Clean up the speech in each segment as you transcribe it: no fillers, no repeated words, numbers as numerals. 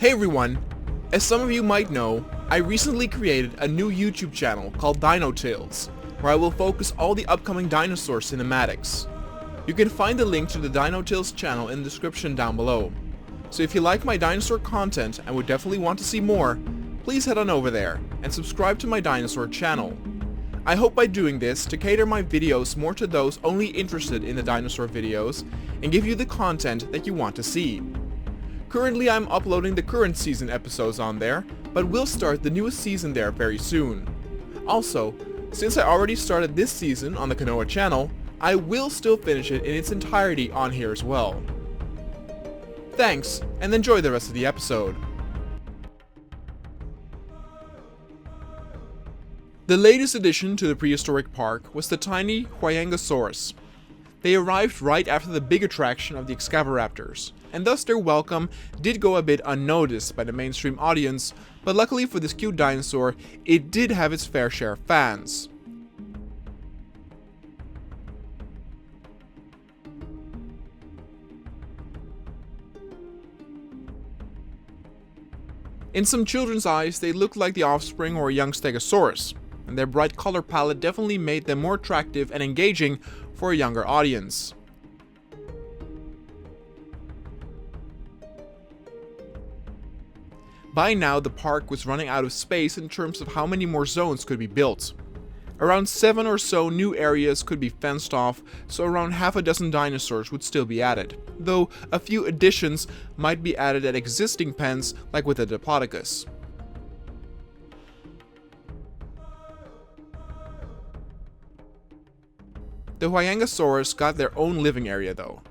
Hey everyone! As some of you might know, I recently created a new YouTube channel called Dino Tales, where I will focus all the upcoming dinosaur cinematics. You can find the link to the Dino Tales channel in the description down below. So if you like my dinosaur content and would definitely want to see more, please head on over there and subscribe to my dinosaur channel. I hope by doing this to cater my videos more to those only interested in the dinosaur videos and give you the content that you want to see. Currently I'm uploading the current season episodes on there, but we'll start the newest season there very soon. Also, since I already started this season on the Kanoa channel, I will still finish it in its entirety on here as well. Thanks, and enjoy the rest of the episode. The latest addition to the prehistoric park was the tiny Huayangasaurus. They arrived right after the big attraction of the Oviraptors, and thus their welcome did go a bit unnoticed by the mainstream audience, but luckily for this cute dinosaur, it did have its fair share of fans. In some children's eyes, they looked like the offspring or a young Stegosaurus, and their bright color palette definitely made them more attractive and engaging for a younger audience. By now, the park was running out of space in terms of how many more zones could be built. Around 7 or so new areas could be fenced off, so around half a dozen dinosaurs would still be added, though a few additions might be added at existing pens like with the Diplodocus. The Huayangasaurus got their own living area though,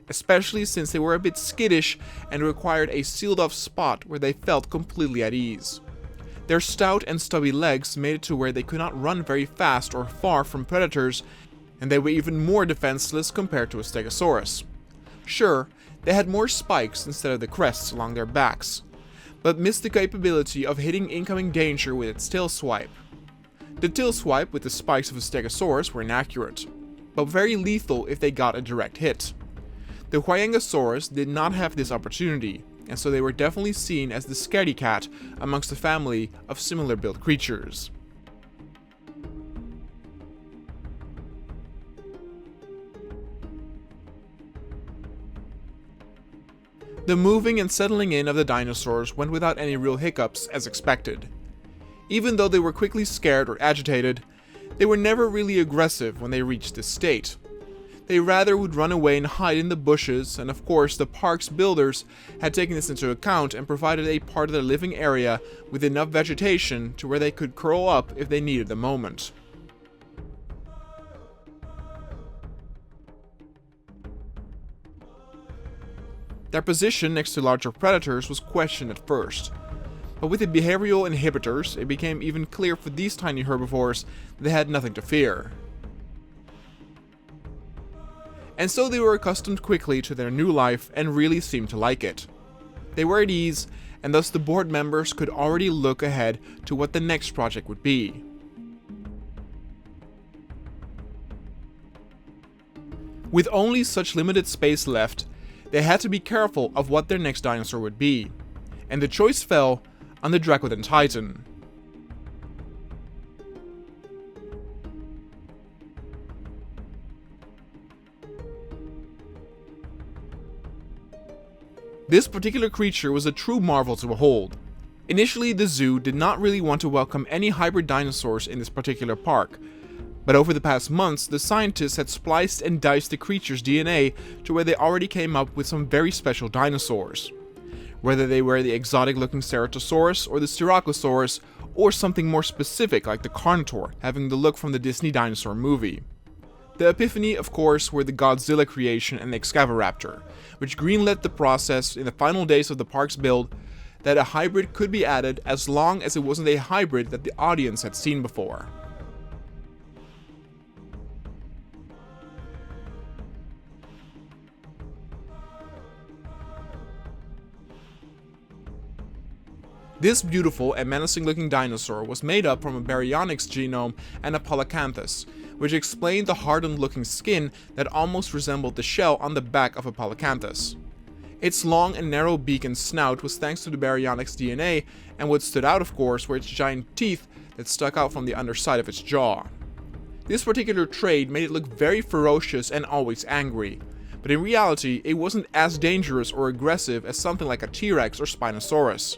especially since they were a bit skittish and required a sealed off spot where they felt completely at ease. Their stout and stubby legs made it to where they could not run very fast or far from predators, and they were even more defenseless compared to a Stegosaurus. Sure, they had more spikes instead of the crests along their backs, but missed the capability of hitting incoming danger with its tail swipe. The tail swipe with the spikes of a Stegosaurus were inaccurate, but very lethal if they got a direct hit. The Huayangasaurus did not have this opportunity, and so they were definitely seen as the scaredy cat amongst a family of similar built creatures. The moving and settling in of the dinosaurs went without any real hiccups as expected. Even though they were quickly scared or agitated, they were never really aggressive when they reached this state. They rather would run away and hide in the bushes, and of course the park's builders had taken this into account and provided a part of their living area with enough vegetation to where they could curl up if they needed a moment. Their position next to larger predators was questioned at first, but with the behavioral inhibitors, it became even clear for these tiny herbivores that they had nothing to fear. And so they were accustomed quickly to their new life and really seemed to like it. They were at ease, and thus the board members could already look ahead to what the next project would be. With only such limited space left, they had to be careful of what their next dinosaur would be, and the choice fell on the Dracodon Titan. This particular creature was a true marvel to behold. Initially, the zoo did not really want to welcome any hybrid dinosaurs in this particular park, but over the past months, the scientists had spliced and diced the creature's DNA to where they already came up with some very special dinosaurs. Whether they were the exotic-looking Ceratosaurus or the Styracosaurus, or something more specific like the Carnotaur, having the look from the Disney dinosaur movie. The epiphany, of course, were the Godzilla creation and the Oviraptor, which greenlit the process in the final days of the park's build that a hybrid could be added as long as it wasn't a hybrid that the audience had seen before. This beautiful and menacing-looking dinosaur was made up from a baryonyx genome and a polacanthus, which explained the hardened-looking skin that almost resembled the shell on the back of a polacanthus. Its long and narrow beak and snout was thanks to the baryonyx DNA, and what stood out, of course, were its giant teeth that stuck out from the underside of its jaw. This particular trait made it look very ferocious and always angry, but in reality it wasn't as dangerous or aggressive as something like a T-Rex or Spinosaurus.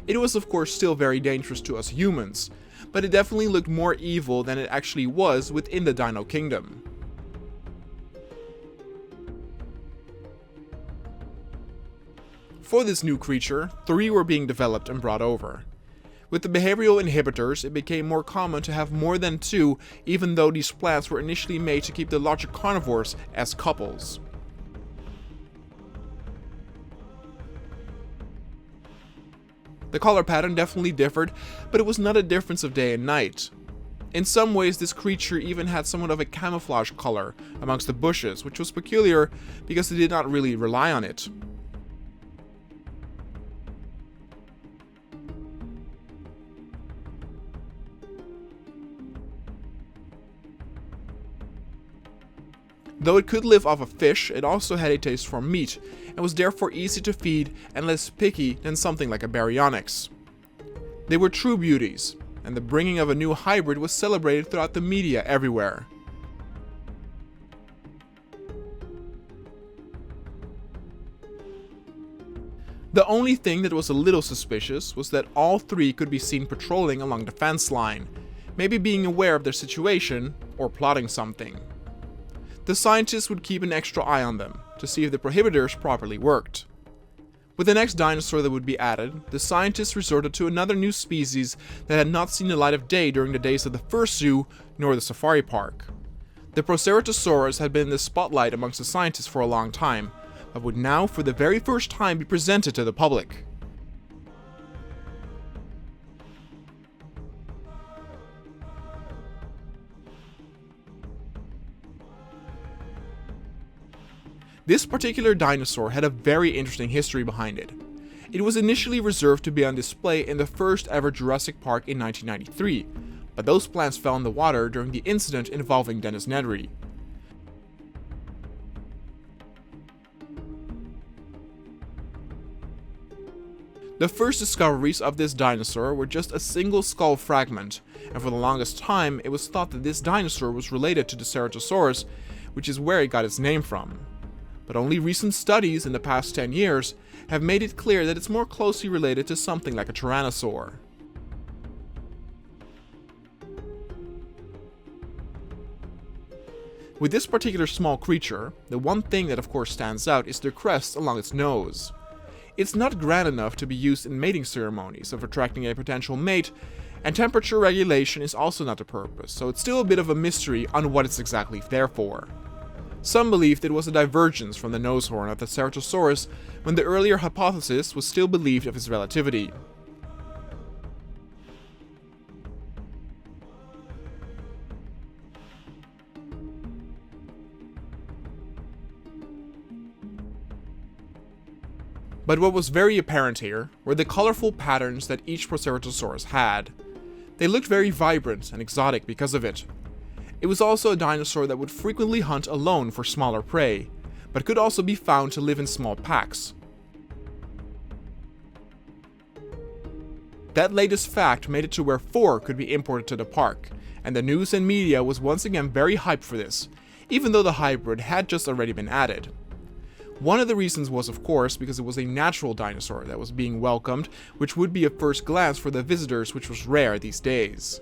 It was of course still very dangerous to us humans, but it definitely looked more evil than it actually was within the Dino Kingdom. For this new creature, 3 were being developed and brought over. With the behavioral inhibitors, it became more common to have more than 2, even though these plants were initially made to keep the larger carnivores as couples. The color pattern definitely differed, but it was not a difference of day and night. In some ways, this creature even had somewhat of a camouflage color amongst the bushes, which was peculiar because they did not really rely on it. Though it could live off of fish, it also had a taste for meat, and was therefore easy to feed and less picky than something like a baryonyx. They were true beauties, and the bringing of a new hybrid was celebrated throughout the media everywhere. The only thing that was a little suspicious was that all 3 could be seen patrolling along the fence line, maybe being aware of their situation or plotting something. The scientists would keep an extra eye on them to see if the prohibitors properly worked. With the next dinosaur that would be added, the scientists resorted to another new species that had not seen the light of day during the days of the first zoo nor the safari park. The Proceratosaurus had been in the spotlight amongst the scientists for a long time, but would now for the very first time be presented to the public. This particular dinosaur had a very interesting history behind it. It was initially reserved to be on display in the first ever Jurassic Park in 1993, but those plans fell in the water during the incident involving Dennis Nedry. The first discoveries of this dinosaur were just a single skull fragment, and for the longest time it was thought that this dinosaur was related to the Ceratosaurus, which is where it got its name from. But only recent studies in the past 10 years have made it clear that it's more closely related to something like a tyrannosaur. With this particular small creature, the one thing that of course stands out is the crest along its nose. It's not grand enough to be used in mating ceremonies of attracting a potential mate, and temperature regulation is also not the purpose, so it's still a bit of a mystery on what it's exactly there for. Some believed it was a divergence from the nose horn of the Ceratosaurus, when the earlier hypothesis was still believed of its relativity. But what was very apparent here were the colorful patterns that each Proceratosaurus had. They looked very vibrant and exotic because of it. It was also a dinosaur that would frequently hunt alone for smaller prey, but could also be found to live in small packs. That latest fact made it to where 4 could be imported to the park, and the news and media was once again very hyped for this, even though the hybrid had just already been added. One of the reasons was of course because it was a natural dinosaur that was being welcomed, which would be a first glance for the visitors, which was rare these days.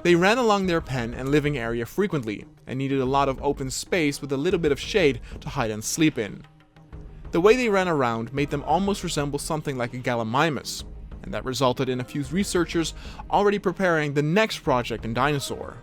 They ran along their pen and living area frequently, and needed a lot of open space with a little bit of shade to hide and sleep in. The way they ran around made them almost resemble something like a Gallimimus, and that resulted in a few researchers already preparing the next project in dinosaur.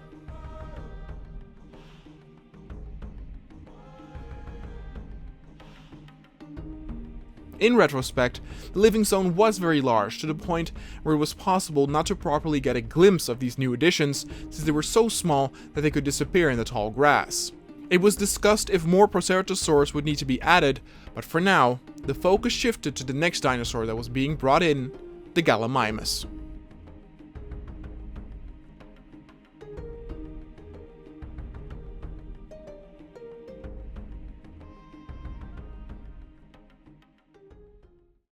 In retrospect, the living zone was very large, to the point where it was possible not to properly get a glimpse of these new additions, since they were so small that they could disappear in the tall grass. It was discussed if more Proceratosaurus would need to be added, but for now, the focus shifted to the next dinosaur that was being brought in, the Gallimimus.